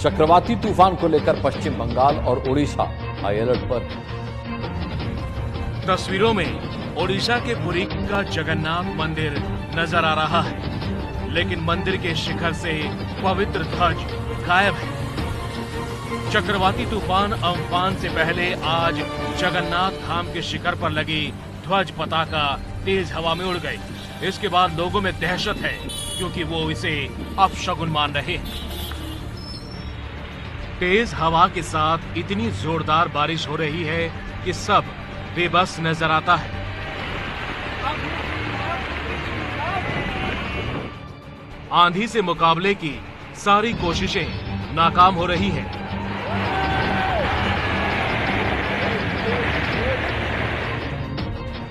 चक्रवाती तूफान को लेकर पश्चिम बंगाल और ओडिशा हाई अलर्ट पर। तस्वीरों में ओडिशा के पुरी का जगन्नाथ मंदिर नजर आ रहा है, लेकिन मंदिर के शिखर से पवित्र ध्वज गायब है। चक्रवाती तूफान अम्फान से पहले आज जगन्नाथ धाम के शिखर पर लगी ध्वज पताका तेज हवा में उड़ गई। इसके बाद लोगों में दहशत है, क्योंकि वो इसे अपशगुन मान रहे हैं। तेज हवा के साथ इतनी जोरदार बारिश हो रही है कि सब बेबस नजर आता है। आंधी से मुकाबले की सारी कोशिशें नाकाम हो रही हैं।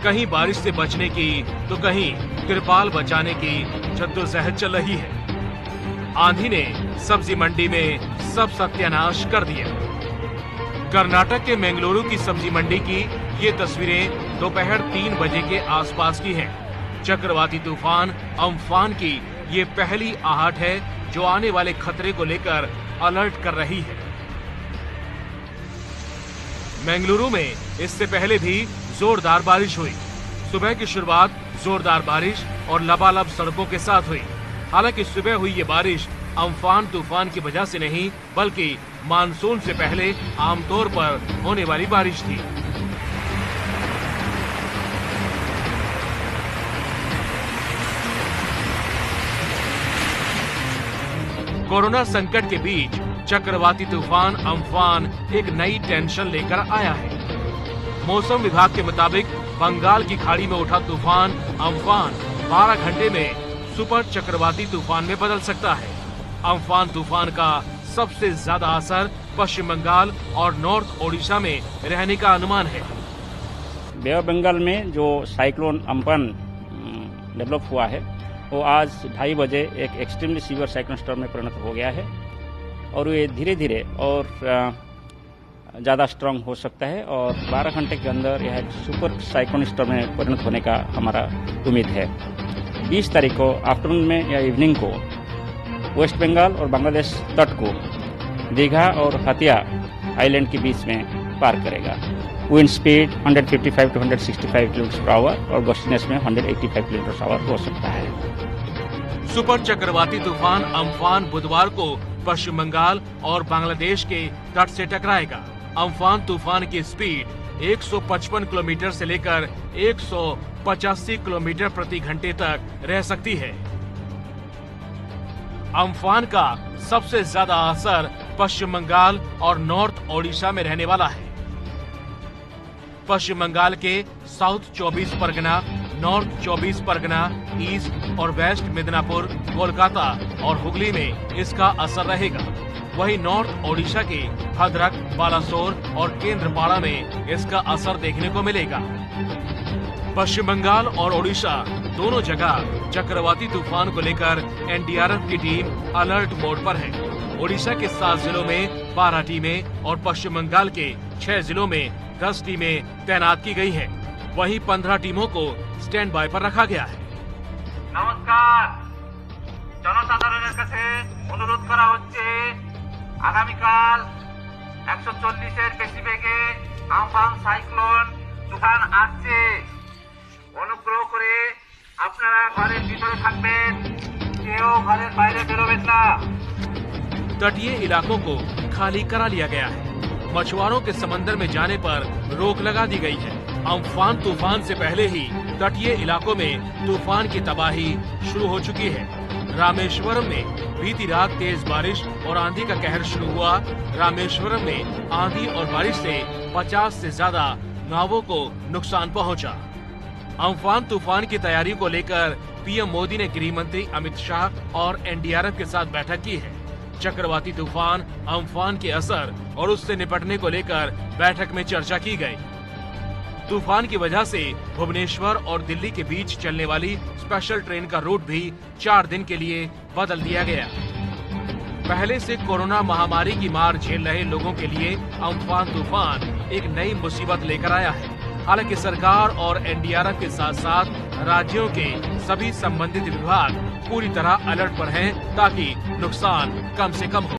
कहीं बारिश से बचने की तो कहीं तिरपाल बचाने की जद्दोजहद चल रही है। आंधी ने सब्जी मंडी में सब सत्यानाश कर दिया। कर्नाटक के मंगलुरु की सब्जी मंडी की ये तस्वीरें दोपहर 3 बजे के आसपास की हैं। चक्रवाती तूफान अम्फान की ये पहली आहट है जो आने वाले खतरे को लेकर अलर्ट कर रही है। मंगलुरु में इससे पहले भी जोरदार बारिश हुई। सुबह की शुरुआत जोरदार बारिश और लबालब सड़कों के साथ हुई। हालांकि सुबह हुई ये बारिश अम्फान तूफान की वजह से नहीं, बल्कि मानसून से पहले आमतौर पर होने वाली बारिश थी। कोरोना संकट के बीच चक्रवाती तूफान अम्फान एक नई टेंशन लेकर आया है। मौसम विभाग के मुताबिक बंगाल की खाड़ी में उठा तूफान अम्फान 12 घंटे में सुपर चक्रवाती तूफान में बदल सकता है। अम्फान तूफान का सबसे ज्यादा असर पश्चिम बंगाल और नॉर्थ ओडिशा में रहने का अनुमान है। बे ऑफ बंगाल में जो साइक्लोन अम्फान डेवलप हुआ है वो आज 2:30 बजे एक एक्सट्रीमली सीवियर साइक्लोन स्टॉर्म में परिणत हो गया है और ये धीरे धीरे और ज़्यादा स्ट्रांग हो सकता है और 12 घंटे के अंदर यह एक सुपर साइक्लोन स्टॉर्म में परिणत होने का हमारा उम्मीद है। 20 तारीख को आफ्टरनून में या इवनिंग को वेस्ट बंगाल और बांग्लादेश तट को दीघा और हतिया आइलैंड के बीच में पार करेगा। Wind speed 155 to 165 kilometre per hour और गस्टिनेस में 185 किलोमीटर पर आवर हो सकता है। सुपर चक्रवाती तूफान अम्फान बुधवार को पश्चिम बंगाल और बांग्लादेश के तट से टकराएगा। अम्फान तूफान की स्पीड 155 किलोमीटर से लेकर 185 किलोमीटर प्रति घंटे तक रह सकती है। अम्फान का सबसे ज्यादा असर पश्चिम बंगाल और नॉर्थ ओडिशा में रहने वाला है। पश्चिम बंगाल के south 24 Pargana, north 24 Pargana, east और वेस्ट मिदनापुर, कोलकाता और हुगली में इसका असर रहेगा। वहीं नॉर्थ ओडिशा के भद्रक, बालासोर और केंद्रपाड़ा में इसका असर देखने को मिलेगा। पश्चिम बंगाल और ओडिशा दोनों जगह चक्रवाती तूफान को लेकर एनडीआरएफ की टीम अलर्ट मोड पर है। ओडिशा के 7 जिलों में 12 टीमें और पश्चिम बंगाल के 6 जिलों में 10 टीमें तैनात की गई हैं। वहीं 15 टीमों को स्टैंड बाय पर रखा गया है। नमस्कार, জনসাধারণের কাছে অনুরোধ করা হচ্ছে আগামীকাল 140-এর বেশি বেগে আম্ফান সাইক্লোন তুফান আসছে। অনুগ্রহ করে আপনারা ঘরের ভিতরে থাকবেন, কেউ ঘরের বাইরে বেরোবেন না। तटीय इलाकों को खाली करा लिया गया है। मछुआरों के समंदर में जाने पर रोक लगा दी गई है। अम्फान तूफान से पहले ही तटीय इलाकों में तूफान की तबाही शुरू हो चुकी है। रामेश्वरम में बीती रात तेज बारिश और आंधी का कहर शुरू हुआ। रामेश्वरम में आंधी और बारिश से 50 से ज्यादा नावों को नुकसान पहुंचा। अम्फान तूफान की तैयारी को लेकर पीएम मोदी ने गृह मंत्री अमित शाह और एनडीआरएफ के साथ बैठक की है। चक्रवाती तूफान अम्फान के असर और उससे निपटने को लेकर बैठक में चर्चा की गई। तूफान की वजह से भुवनेश्वर और दिल्ली के बीच चलने वाली स्पेशल ट्रेन का रूट भी 4 दिन के लिए बदल दिया गया। पहले से कोरोना महामारी की मार झेल रहे लोगों के लिए अम्फान तूफान एक नई मुसीबत लेकर आया है। हालांकि सरकार और एनडीआरएफ के साथ साथ राज्यों के सभी संबंधित विभाग पूरी तरह अलर्ट पर हैं ताकि नुकसान कम से कम हो।